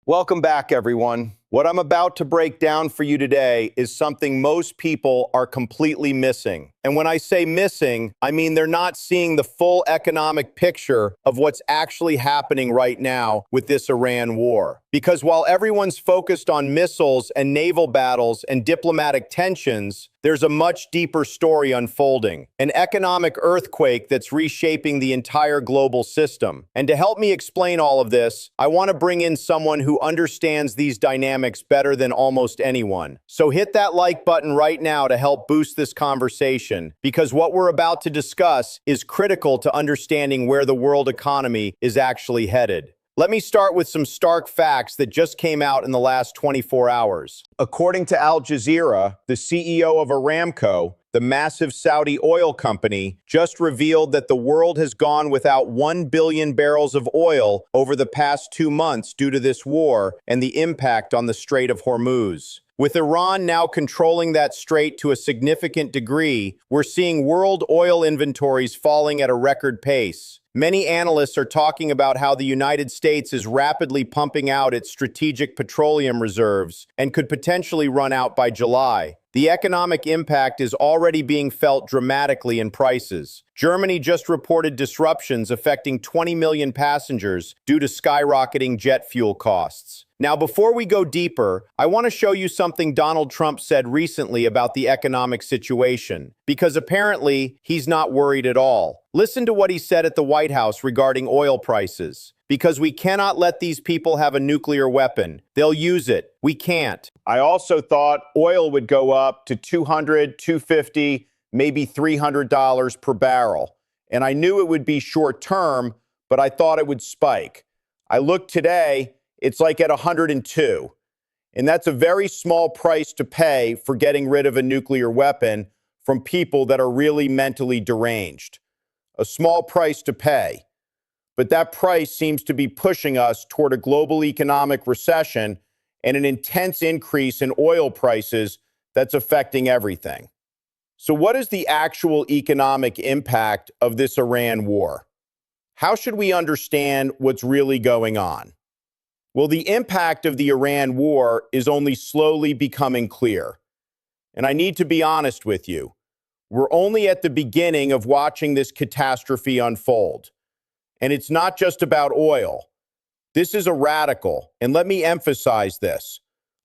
Welcome back, everyone. What I'm about to break down for you today is something most people are completely missing. And when I say missing, I mean they're not seeing the full economic picture of what's actually happening right now with this Iran war. Because while everyone's focused on missiles and naval battles and diplomatic tensions, there's a much deeper story unfolding, an economic earthquake that's reshaping the entire global system. And to help me explain all of this, I want to bring in someone who understands these dynamics better than almost anyone. So hit that like button right now to help boost this conversation, because what we're about to discuss is critical to understanding where the world economy is actually headed. Let me start with some stark facts that just came out in the last 24 hours. According to Al Jazeera, the CEO of Aramco, the massive Saudi oil company, just revealed that the world has gone without 1 billion barrels of oil over the past 2 months due to this war and the impact on the Strait of Hormuz. With Iran now controlling that strait to a significant degree, we're seeing world oil inventories falling at a record pace. Many analysts are talking about how the United States is rapidly pumping out its strategic petroleum reserves and could potentially run out by July. The economic impact is already being felt dramatically in prices. Germany just reported disruptions affecting 20 million passengers due to skyrocketing jet fuel costs. Now, before we go deeper, I want to show you something Donald Trump said recently about the economic situation, because apparently he's not worried at all. Listen to what he said at the White House regarding oil prices. Because we cannot let these people have a nuclear weapon. They'll use it. We can't. I also thought oil would go up to $200, $250, maybe $300 per barrel. And I knew it would be short term, but I thought it would spike. I looked today, it's like at 102. And that's a very small price to pay for getting rid of a nuclear weapon from people that are really mentally deranged. A small price to pay. But that price seems to be pushing us toward a global economic recession and an intense increase in oil prices that's affecting everything. So what is the actual economic impact of this Iran war? How should we understand what's really going on? Well, the impact of the Iran war is only slowly becoming clear. And I need to be honest with you. We're only at the beginning of watching this catastrophe unfold. And it's not just about oil. This is a radical, and let me emphasize this,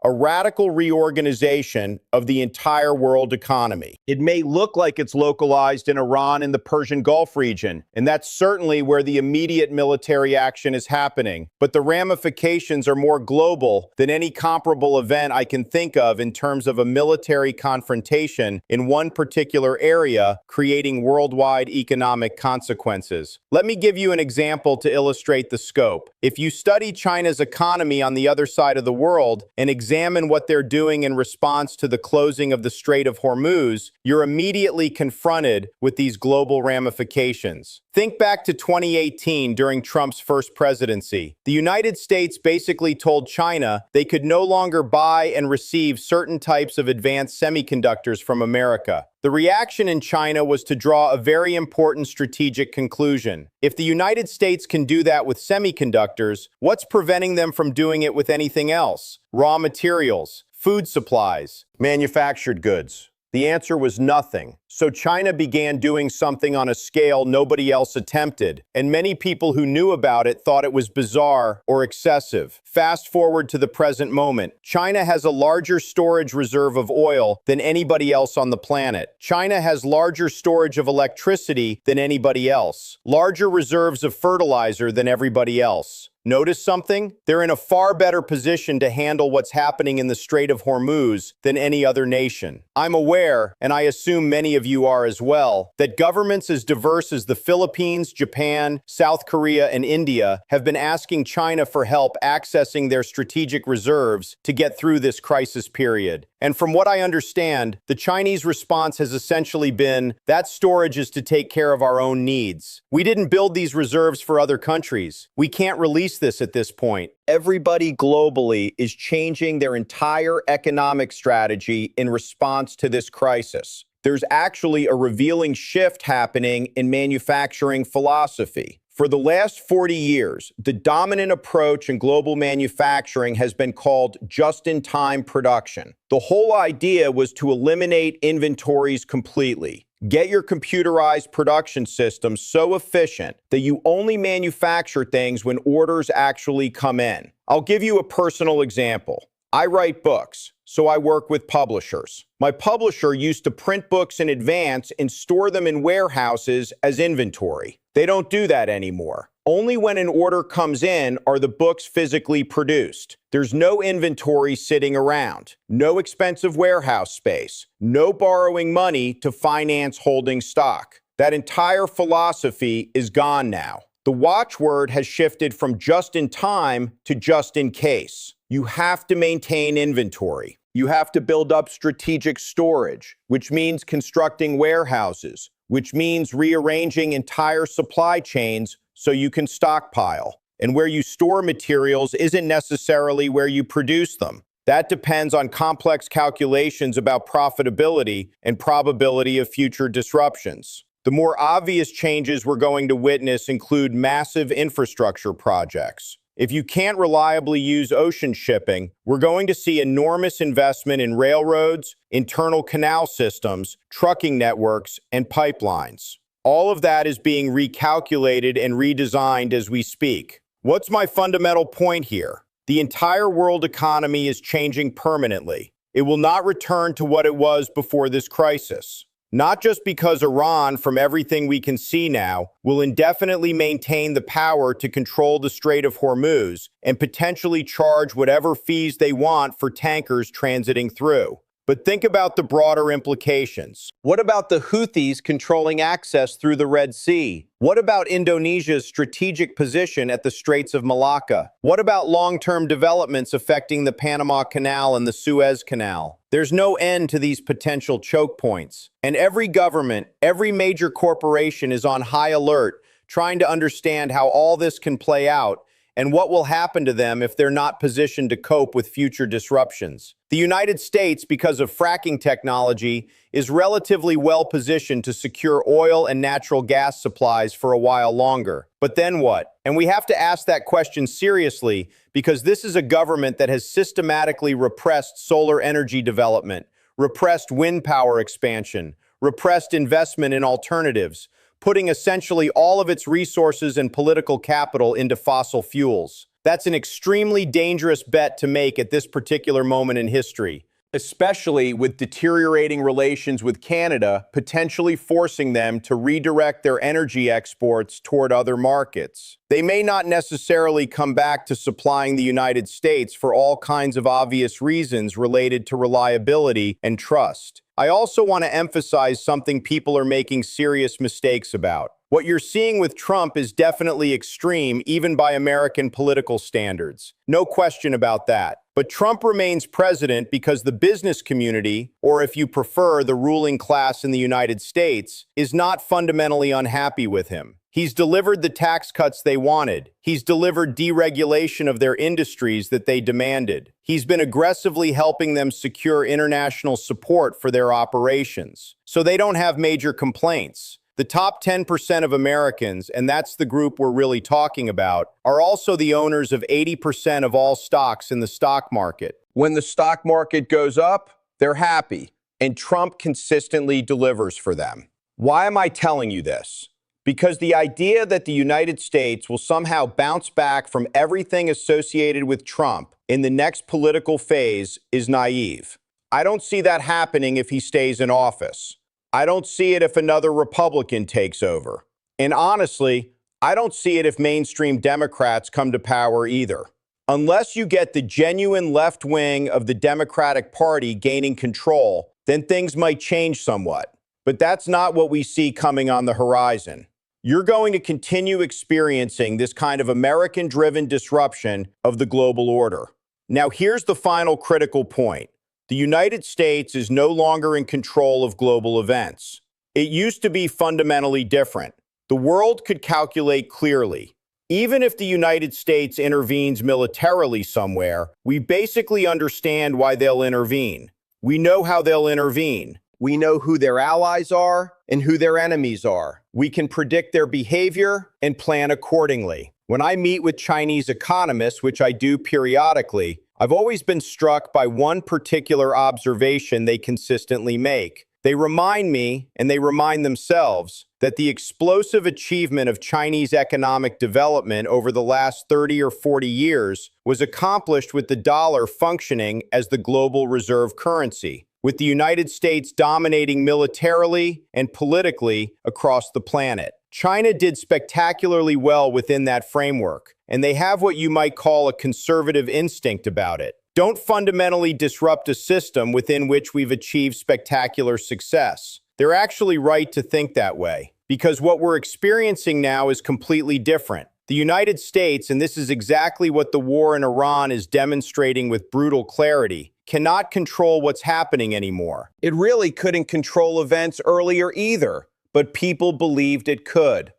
a radical reorganization of the entire world economy. It may look like it's localized in Iran and the Persian Gulf region, and that's certainly where the immediate military action is happening. But the ramifications are more global than any comparable event I can think of in terms of a military confrontation in one particular area, creating worldwide economic consequences. Let me give you an example to illustrate the scope. If you study China's economy on the other side of the world and examine what they're doing in response to the closing of the Strait of Hormuz, you're immediately confronted with these global ramifications. Think back to 2018 during Trump's first presidency. The United States basically told China they could no longer buy and receive certain types of advanced semiconductors from America. The reaction in China was to draw a very important strategic conclusion. If the United States can do that with semiconductors, what's preventing them from doing it with anything else? Raw materials, food supplies, manufactured goods. The answer was nothing. So China began doing something on a scale nobody else attempted, and many people who knew about it thought it was bizarre or excessive. Fast forward to the present moment. China has a larger storage reserve of oil than anybody else on the planet. China has larger storage of electricity than anybody else. Larger reserves of fertilizer than everybody else. Notice something? They're in a far better position to handle what's happening in the Strait of Hormuz than any other nation. I'm aware, and I assume many of you are as well, that governments as diverse as the Philippines, Japan, South Korea, and India have been asking China for help accessing their strategic reserves to get through this crisis period. And from what I understand, the Chinese response has essentially been, that storage is to take care of our own needs. We didn't build these reserves for other countries. We can't release this at this point. Everybody globally is changing their entire economic strategy in response to this crisis. There's actually a revealing shift happening in manufacturing philosophy. For the last 40 years, the dominant approach in global manufacturing has been called just-in-time production. The whole idea was to eliminate inventories completely. Get your computerized production system so efficient that you only manufacture things when orders actually come in. I'll give you a personal example. I write books, so I work with publishers. My publisher used to print books in advance and store them in warehouses as inventory. They don't do that anymore. Only when an order comes in are the books physically produced. There's no inventory sitting around, no expensive warehouse space, no borrowing money to finance holding stock. That entire philosophy is gone now. The watchword has shifted from just in time to just in case. You have to maintain inventory. You have to build up strategic storage, which means constructing warehouses, which means rearranging entire supply chains so you can stockpile. And where you store materials isn't necessarily where you produce them. That depends on complex calculations about profitability and probability of future disruptions. The more obvious changes we're going to witness include massive infrastructure projects. If you can't reliably use ocean shipping, we're going to see enormous investment in railroads, internal canal systems, trucking networks, and pipelines. All of that is being recalculated and redesigned as we speak. What's my fundamental point here? The entire world economy is changing permanently. It will not return to what it was before this crisis. Not just because Iran, from everything we can see now, will indefinitely maintain the power to control the Strait of Hormuz and potentially charge whatever fees they want for tankers transiting through. But think about the broader implications. What about the Houthis controlling access through the Red Sea? What about Indonesia's strategic position at the Straits of Malacca? What about long-term developments affecting the Panama Canal and the Suez Canal? There's no end to these potential choke points. And every government, every major corporation is on high alert, trying to understand how all this can play out and what will happen to them if they're not positioned to cope with future disruptions. The United States, because of fracking technology, is relatively well positioned to secure oil and natural gas supplies for a while longer. But then what? And we have to ask that question seriously because this is a government that has systematically repressed solar energy development, repressed wind power expansion, repressed investment in alternatives, putting essentially all of its resources and political capital into fossil fuels. That's an extremely dangerous bet to make at this particular moment in history, especially with deteriorating relations with Canada, potentially forcing them to redirect their energy exports toward other markets. They may not necessarily come back to supplying the United States for all kinds of obvious reasons related to reliability and trust. I also want to emphasize something people are making serious mistakes about. What you're seeing with Trump is definitely extreme, even by American political standards. No question about that. But Trump remains president because the business community, or if you prefer, the ruling class in the United States, is not fundamentally unhappy with him. He's delivered the tax cuts they wanted. He's delivered deregulation of their industries that they demanded. He's been aggressively helping them secure international support for their operations. So they don't have major complaints. The top 10% of Americans, and that's the group we're really talking about, are also the owners of 80% of all stocks in the stock market. When the stock market goes up, they're happy, and Trump consistently delivers for them. Why am I telling you this? Because the idea that the United States will somehow bounce back from everything associated with Trump in the next political phase is naive. I don't see that happening if he stays in office. I don't see it if another Republican takes over. And honestly, I don't see it if mainstream Democrats come to power either. Unless you get the genuine left wing of the Democratic Party gaining control, then things might change somewhat. But that's not what we see coming on the horizon. You're going to continue experiencing this kind of American-driven disruption of the global order. Now, here's the final critical point. The United States is no longer in control of global events. It used to be fundamentally different. The world could calculate clearly. Even if the United States intervenes militarily somewhere, we basically understand why they'll intervene. We know how they'll intervene. We know who their allies are, and who their enemies are. We can predict their behavior and plan accordingly. When I meet with Chinese economists, which I do periodically, I've always been struck by one particular observation they consistently make. They remind me, and they remind themselves, that the explosive achievement of Chinese economic development over the last 30 or 40 years was accomplished with the dollar functioning as the global reserve currency, with the United States dominating militarily and politically across the planet. China did spectacularly well within that framework, and they have what you might call a conservative instinct about it. Don't fundamentally disrupt a system within which we've achieved spectacular success. They're actually right to think that way, because what we're experiencing now is completely different. The United States, and this is exactly what the war in Iran is demonstrating with brutal clarity, cannot control what's happening anymore. It really couldn't control events earlier either, but people believed it could.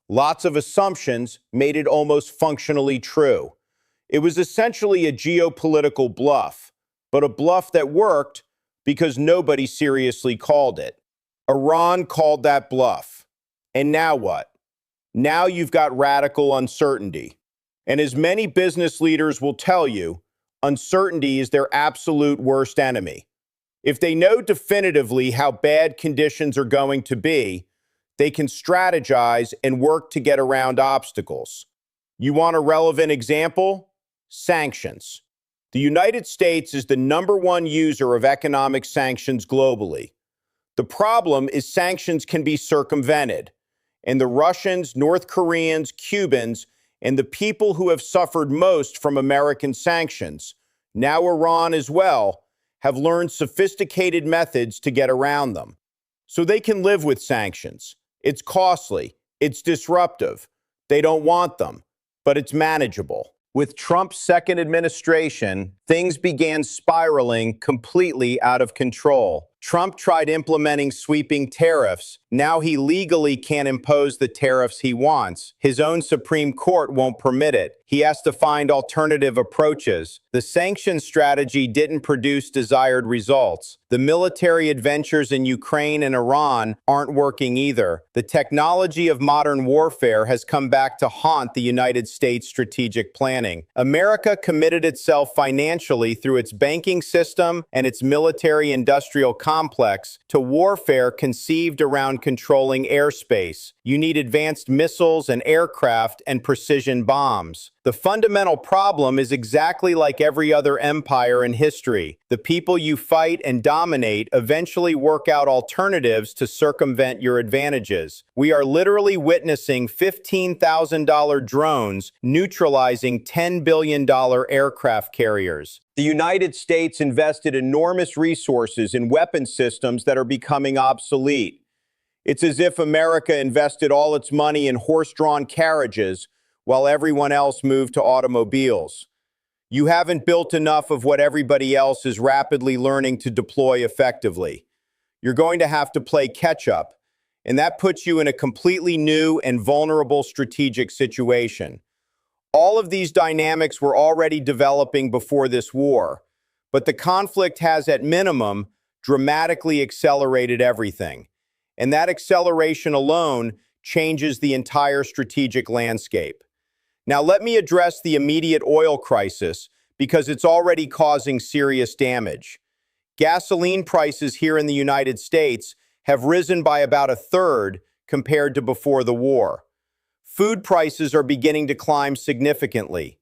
Lots of assumptions made it almost functionally true. It was essentially a geopolitical bluff, but a bluff that worked because nobody seriously called it. Iran called that bluff. And now what? Now you've got radical uncertainty. And as many business leaders will tell you, uncertainty is their absolute worst enemy. If they know definitively how bad conditions are going to be, they can strategize and work to get around obstacles. You want a relevant example? Sanctions. The United States is the #1 user of economic sanctions globally. The problem is sanctions can be circumvented, and the Russians, North Koreans, Cubans, and the people who have suffered most from American sanctions, now Iran as well, have learned sophisticated methods to get around them. So they can live with sanctions. It's costly. It's disruptive. They don't want them, but it's manageable. With Trump's second administration, things began spiraling completely out of control. Trump tried implementing sweeping tariffs. Now he legally can't impose the tariffs he wants. His own Supreme Court won't permit it. He has to find alternative approaches. The sanctions strategy didn't produce desired results. The military adventures in Ukraine and Iran aren't working either. The technology of modern warfare has come back to haunt the United States strategic planning. America committed itself financially through its banking system and its military-industrial complex to warfare conceived around controlling airspace. You need advanced missiles and aircraft and precision bombs. The fundamental problem is exactly like every other empire in history. The people you fight and dominate eventually work out alternatives to circumvent your advantages. We are literally witnessing $15,000 drones neutralizing $10 billion aircraft carriers. The United States invested enormous resources in weapon systems that are becoming obsolete. It's as if America invested all its money in horse-drawn carriages while everyone else moved to automobiles. You haven't built enough of what everybody else is rapidly learning to deploy effectively. You're going to have to play catch-up, and that puts you in a completely new and vulnerable strategic situation. All of these dynamics were already developing before this war, but the conflict has, at minimum, dramatically accelerated everything. And that acceleration alone changes the entire strategic landscape. Now, let me address the immediate oil crisis because it's already causing serious damage. Gasoline prices here in the United States have risen by about a third compared to before the war. Food prices are beginning to climb significantly.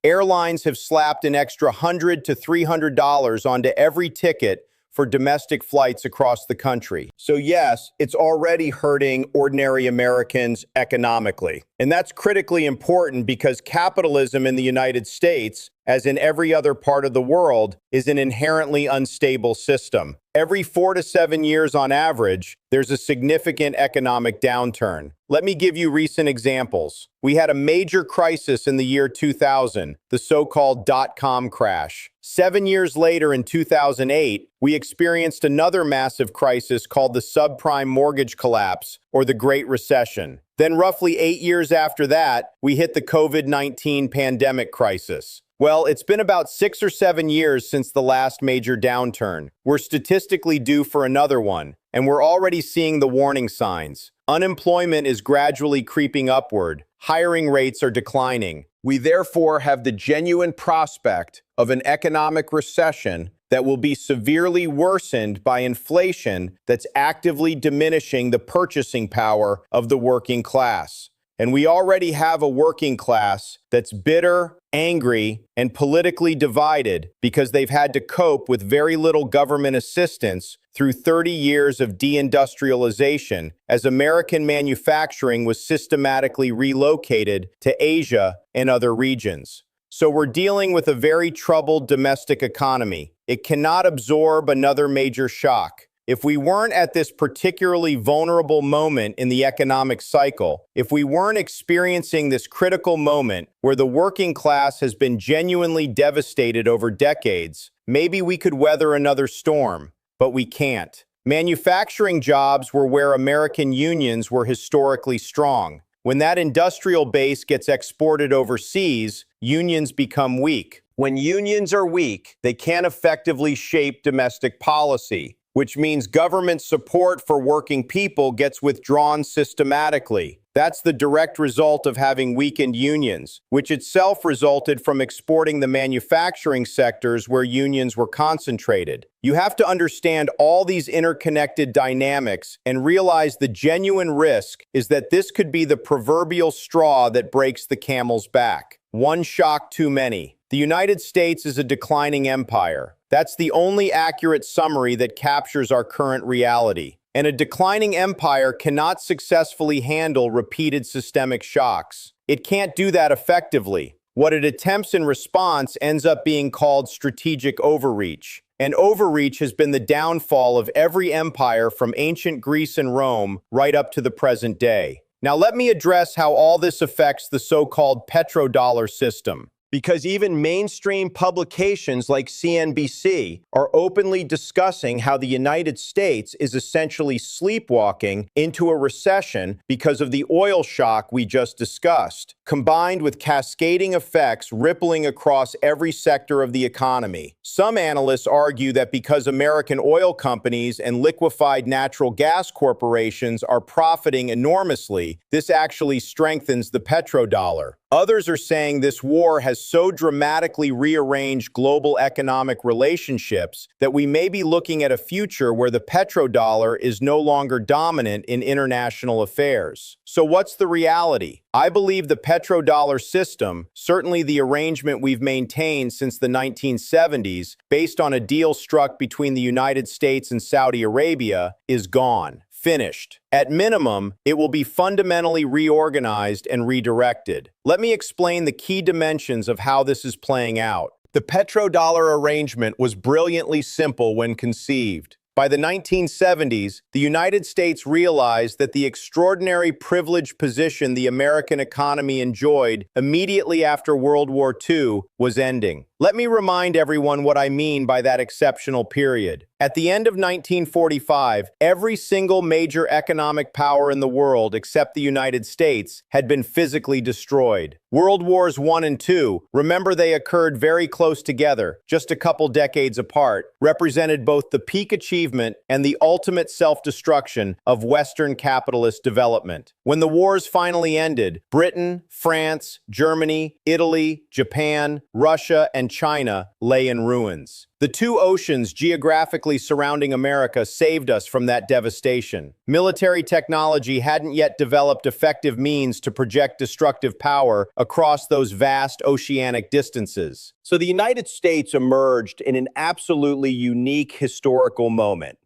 Airlines have slapped an extra $100 to $300 onto every ticket for domestic flights across the country. So yes, it's already hurting ordinary Americans economically. And that's critically important because capitalism in the United States, as in every other part of the world, is an inherently unstable system. Every 4 to 7 years on average, there's a significant economic downturn. Let me give you recent examples. We had a major crisis in the year 2000, the so-called dot-com crash. 7 years later, in 2008, we experienced another massive crisis called the subprime mortgage collapse, or the Great Recession. Then roughly 8 years after that, we hit the COVID-19 pandemic crisis. Well, it's been about 6 or 7 years since the last major downturn. We're statistically due for another one, and we're already seeing the warning signs. Unemployment is gradually creeping upward. Hiring rates are declining. We therefore have the genuine prospect of an economic recession that will be severely worsened by inflation that's actively diminishing the purchasing power of the working class. And we already have a working class that's bitter, angry, and politically divided because they've had to cope with very little government assistance through 30 years of deindustrialization as American manufacturing was systematically relocated to Asia and other regions. So we're dealing with a very troubled domestic economy. It cannot absorb another major shock. If we weren't at this particularly vulnerable moment in the economic cycle, if we weren't experiencing this critical moment where the working class has been genuinely devastated over decades, maybe we could weather another storm, but we can't. Manufacturing jobs were where American unions were historically strong. When that industrial base gets exported overseas, unions become weak. When unions are weak, they can't effectively shape domestic policy, which means government support for working people gets withdrawn systematically. That's the direct result of having weakened unions, which itself resulted from exporting the manufacturing sectors where unions were concentrated. You have to understand all these interconnected dynamics and realize the genuine risk is that this could be the proverbial straw that breaks the camel's back. One shock too many. The United States is a declining empire. That's the only accurate summary that captures our current reality. And a declining empire cannot successfully handle repeated systemic shocks. It can't do that effectively. What it attempts in response ends up being called strategic overreach. And overreach has been the downfall of every empire from ancient Greece and Rome right up to the present day. Now let me address how all this affects the so-called petrodollar system. Because even mainstream publications like CNBC are openly discussing how the United States is essentially sleepwalking into a recession because of the oil shock we just discussed, combined with cascading effects rippling across every sector of the economy. Some analysts argue that because American oil companies and liquefied natural gas corporations are profiting enormously, this actually strengthens the petrodollar. Others are saying this war has so dramatically rearranged global economic relationships that we may be looking at a future where the petrodollar is no longer dominant in international affairs. So what's the reality? I believe the petrodollar system, certainly the arrangement we've maintained since the 1970s, based on a deal struck between the United States and Saudi Arabia, is gone. Finished. At minimum, it will be fundamentally reorganized and redirected. Let me explain the key dimensions of how this is playing out. The petrodollar arrangement was brilliantly simple when conceived. By the 1970s, the United States realized that the extraordinary privileged position the American economy enjoyed immediately after World War II was ending. Let me remind everyone what I mean by that exceptional period. At the end of 1945, every single major economic power in the world except the United States had been physically destroyed. World Wars I and II, remember they occurred very close together, just a couple decades apart, represented both the peak achievement and the ultimate self-destruction of Western capitalist development. When the wars finally ended, Britain, France, Germany, Italy, Japan, Russia, and China lay in ruins. The two oceans geographically surrounding America saved us from that devastation. Military technology hadn't yet developed effective means to project destructive power across those vast oceanic distances. So the United States emerged in an absolutely unique historical moment.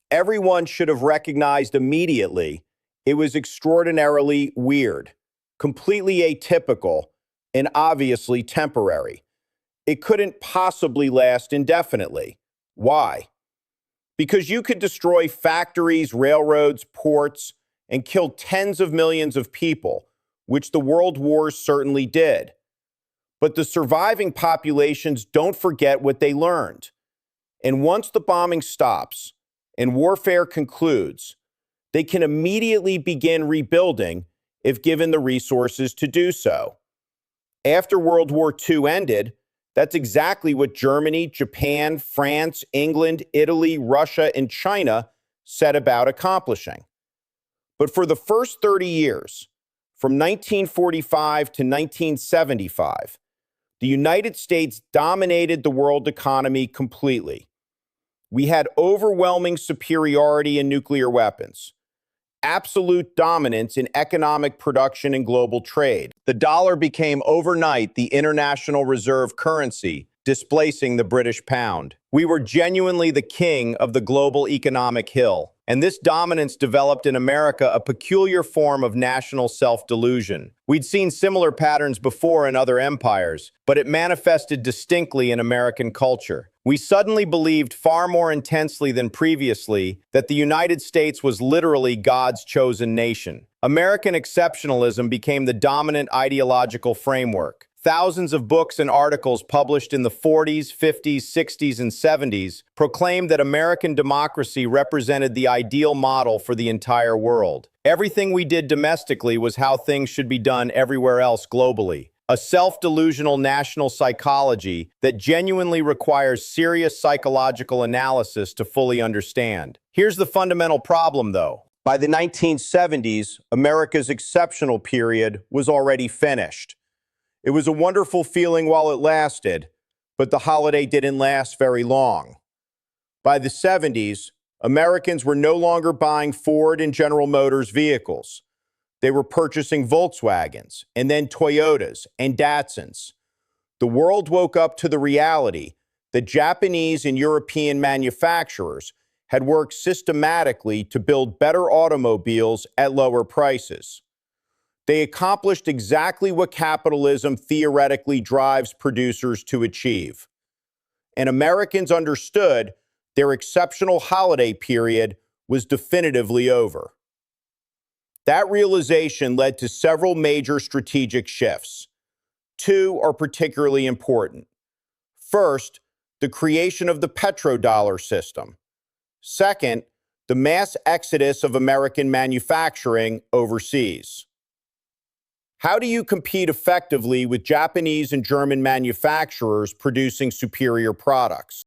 Everyone should have recognized immediately it was extraordinarily weird, completely atypical, and obviously temporary. It couldn't possibly last indefinitely. Why? Because you could destroy factories, railroads, ports, and kill tens of millions of people, which the world wars certainly did. But the surviving populations don't forget what they learned. And once the bombing stops and warfare concludes, they can immediately begin rebuilding if given the resources to do so. After World War II ended, That's exactly what Germany, Japan, France, England, Italy, Russia, and China set about accomplishing. But for the first 30 years, from 1945 to 1975, the United States dominated the world economy completely. We had overwhelming superiority in nuclear weapons, absolute dominance in economic production and global trade. The dollar became overnight the international reserve currency, displacing the British pound. We were genuinely the king of the global economic hill. And this dominance developed in America a peculiar form of national self-delusion. We'd seen similar patterns before in other empires, but it manifested distinctly in American culture. We suddenly believed far more intensely than previously that the United States was literally God's chosen nation. American exceptionalism became the dominant ideological framework. Thousands of books and articles published in the 40s, 50s, 60s, and 70s proclaimed that American democracy represented the ideal model for the entire world. Everything we did domestically was how things should be done everywhere else globally. A self-delusional national psychology that genuinely requires serious psychological analysis to fully understand. Here's the fundamental problem, though. By the 1970s, America's exceptional period was already finished. It was a wonderful feeling while it lasted, but the holiday didn't last very long. By the 70s, Americans were no longer buying Ford and General Motors vehicles. They were purchasing Volkswagens, and then Toyotas and Datsuns. The world woke up to the reality that Japanese and European manufacturers had worked systematically to build better automobiles at lower prices. They accomplished exactly what capitalism theoretically drives producers to achieve. And Americans understood their exceptional holiday period was definitively over. That realization led to several major strategic shifts. Two are particularly important. First, the creation of the Petrodollar system. Second, the mass exodus of American manufacturing overseas. How do you compete effectively with Japanese and German manufacturers producing superior products?